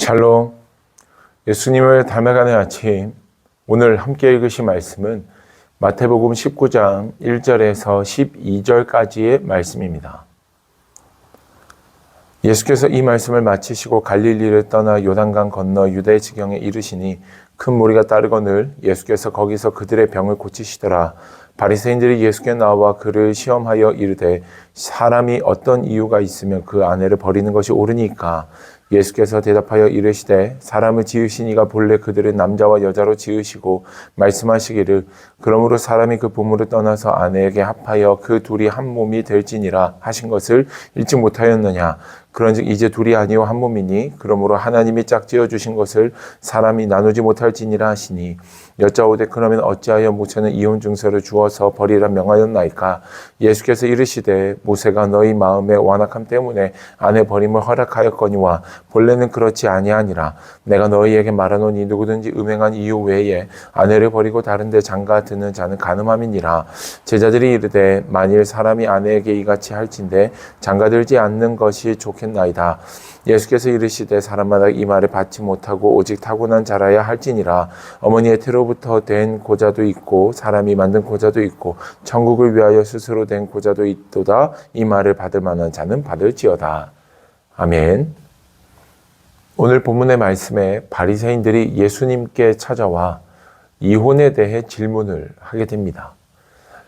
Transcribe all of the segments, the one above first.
샬롬, 예수님을 닮아가는 아침. 오늘 함께 읽으신 말씀은 마태복음 19장 1절에서 12절까지의 말씀입니다. 예수께서 이 말씀을 마치시고 갈릴리를 떠나 요단강 건너 유대 지경에 이르시니 큰 무리가 따르거늘 예수께서 거기서 그들의 병을 고치시더라. 바리새인들이 예수께 나와 그를 시험하여 이르되 사람이 어떤 이유가 있으면 그 아내를 버리는 것이 옳으니까? 예수께서 대답하여 이르시되 사람을 지으신 이가 본래 그들을 남자와 여자로 지으시고 말씀하시기를 그러므로 사람이 그 부모를 떠나서 아내에게 합하여 그 둘이 한 몸이 될지니라 하신 것을 읽지 못하였느냐? 그런즉 이제 둘이 아니요 한 몸이니 그러므로 하나님이 짝지어 주신 것을 사람이 나누지 못할지니라 하시니 여짜오되 그러면 어찌하여 모세는 이혼 증서를 주어서 버리라 명하였나이까? 예수께서 이르시되 모세가 너희 마음의 완악함 때문에 아내 버림을 허락하였거니와 본래는 그렇지 아니하니라. 내가 너희에게 말하노니 누구든지 음행한 이유 외에 아내를 버리고 다른 데 장가 드는 자는 간음함이니라. 제자들이 이르되 만일 사람이 아내에게 이같이 할진대 장가들지 않는 것이 좋겠나이다. 예수께서 이르시되 사람마다 이 말을 받지 못하고 오직 타고난 자라야 할지니라. 어머니의 태로부터 된 고자도 있고 사람이 만든 고자도 있고 천국을 위하여 스스로 된 고자도 있도다. 이 말을 받을 만한 자는 받을지어다. 아멘. 오늘 본문의 말씀에 바리새인들이 예수님께 찾아와 이혼에 대해 질문을 하게 됩니다.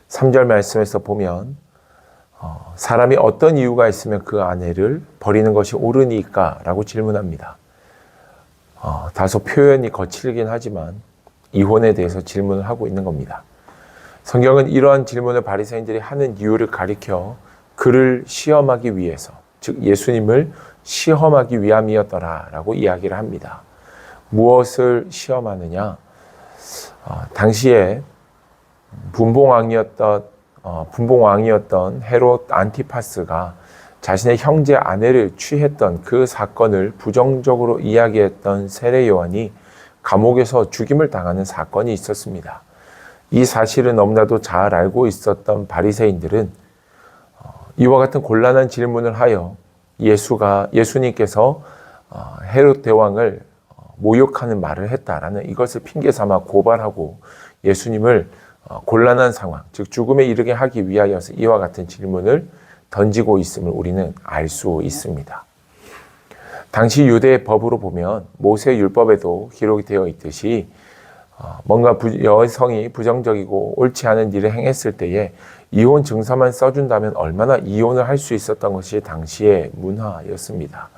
3절 말씀에서 보면 사람이 어떤 이유가 있으면 그 아내를 버리는 것이 옳으니까? 라고 질문합니다. 다소 표현이 거칠긴 하지만 이혼에 대해서 질문을 하고 있는 겁니다. 성경은 이러한 질문을 바리새인들이 하는 이유를 가리켜 그를 시험하기 위해서, 즉 예수님을 시험하기 위함이었더라 라고 이야기를 합니다. 무엇을 시험하느냐? 당시에 분봉왕이었던 헤롯 안티파스가 자신의 형제 아내를 취했던 그 사건을 부정적으로 이야기했던 세례 요한이 감옥에서 죽임을 당하는 사건이 있었습니다. 이 사실을 너무나도 잘 알고 있었던 바리새인들은 이와 같은 곤란한 질문을 하여 예수님께서 헤롯 대왕을 모욕하는 말을 했다라는 이것을 핑계 삼아 고발하고 예수님을 곤란한 상황, 즉 죽음에 이르게 하기 위하여서 이와 같은 질문을 던지고 있음을 우리는 알 수 있습니다. 당시 유대의 법으로 보면 모세 율법에도 기록이 되어 있듯이 뭔가 여성이 부정적이고 옳지 않은 일을 행했을 때에 이혼 증서만 써준다면 얼마나 이혼을 할 수 있었던 것이 당시의 문화였습니다.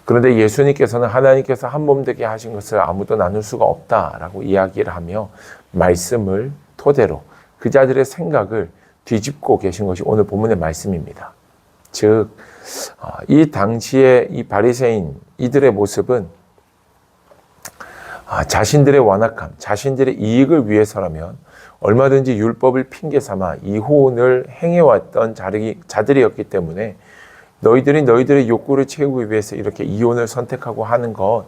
그런데 예수님께서는 하나님께서 한 몸 되게 하신 것을 아무도 나눌 수가 없다라고 이야기를 하며 말씀을 토대로 그 자들의 생각을 뒤집고 계신 것이 오늘 본문의 말씀입니다. 즉, 이 당시의 이 바리새인 이들의 모습은 자신들의 완악함, 자신들의 이익을 위해서라면 얼마든지 율법을 핑계 삼아 이혼을 행해왔던 자들이었기 때문에 너희들이 너희들의 욕구를 채우기 위해서 이렇게 이혼을 선택하고 하는 것,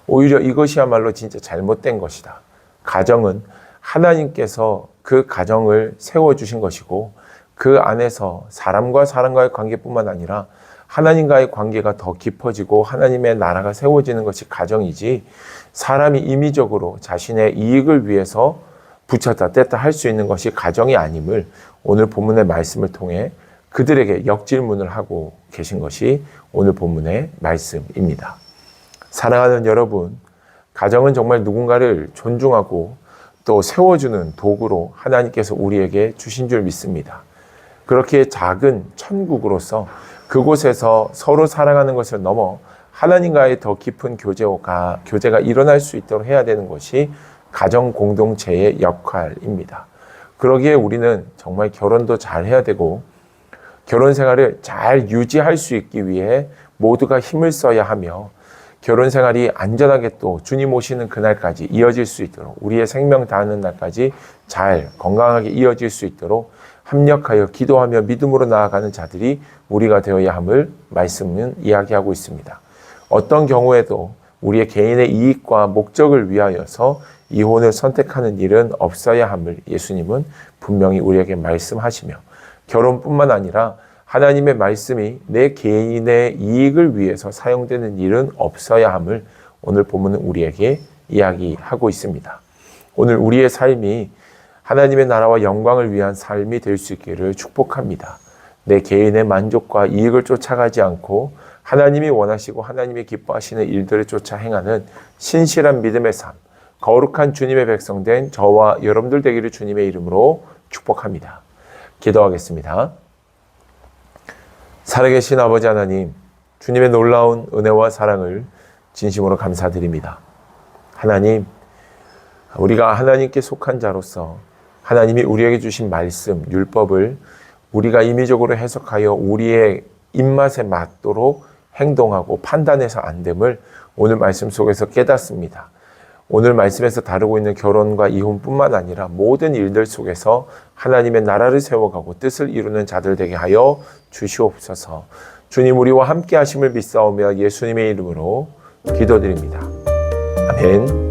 오히려 이것이야말로 진짜 잘못된 것이다. 가정은 하나님께서 그 가정을 세워주신 것이고 그 안에서 사람과 사람과의 관계뿐만 아니라 하나님과의 관계가 더 깊어지고 하나님의 나라가 세워지는 것이 가정이지, 사람이 임의적으로 자신의 이익을 위해서 붙였다 뗐다 할 수 있는 것이 가정이 아님을 오늘 본문의 말씀을 통해 그들에게 역질문을 하고 계신 것이 오늘 본문의 말씀입니다. 사랑하는 여러분, 가정은 정말 누군가를 존중하고 또 세워주는 도구로 하나님께서 우리에게 주신 줄 믿습니다. 그렇게 작은 천국으로서 그곳에서 서로 사랑하는 것을 넘어 하나님과의 더 깊은 교제가 일어날 수 있도록 해야 되는 것이 가정 공동체의 역할입니다. 그러기에 우리는 정말 결혼도 잘 해야 되고 결혼 생활을 잘 유지할 수 있기 위해 모두가 힘을 써야 하며 결혼 생활이 안전하게 또 주님 오시는 그날까지 이어질 수 있도록, 우리의 생명 다하는 날까지 잘 건강하게 이어질 수 있도록 합력하여 기도하며 믿음으로 나아가는 자들이 우리가 되어야 함을 말씀은 이야기하고 있습니다. 어떤 경우에도 우리의 개인의 이익과 목적을 위하여서 이혼을 선택하는 일은 없어야 함을 예수님은 분명히 우리에게 말씀하시며, 결혼뿐만 아니라 하나님의 말씀이 내 개인의 이익을 위해서 사용되는 일은 없어야 함을 오늘 본문은 우리에게 이야기하고 있습니다. 오늘 우리의 삶이 하나님의 나라와 영광을 위한 삶이 될 수 있기를 축복합니다. 내 개인의 만족과 이익을 쫓아가지 않고 하나님이 원하시고 하나님이 기뻐하시는 일들을 쫓아 행하는 신실한 믿음의 삶, 거룩한 주님의 백성된 저와 여러분들 되기를 주님의 이름으로 축복합니다. 기도하겠습니다. 살아계신 아버지 하나님, 주님의 놀라운 은혜와 사랑을 진심으로 감사드립니다. 하나님, 우리가 하나님께 속한 자로서 하나님이 우리에게 주신 말씀, 율법을 우리가 임의적으로 해석하여 우리의 입맛에 맞도록 행동하고 판단해서 안 됨을 오늘 말씀 속에서 깨닫습니다. 오늘 말씀에서 다루고 있는 결혼과 이혼뿐만 아니라 모든 일들 속에서 하나님의 나라를 세워가고 뜻을 이루는 자들 되게 하여 주시옵소서. 주님, 우리와 함께 하심을 믿사오며 예수님의 이름으로 기도드립니다. 아멘.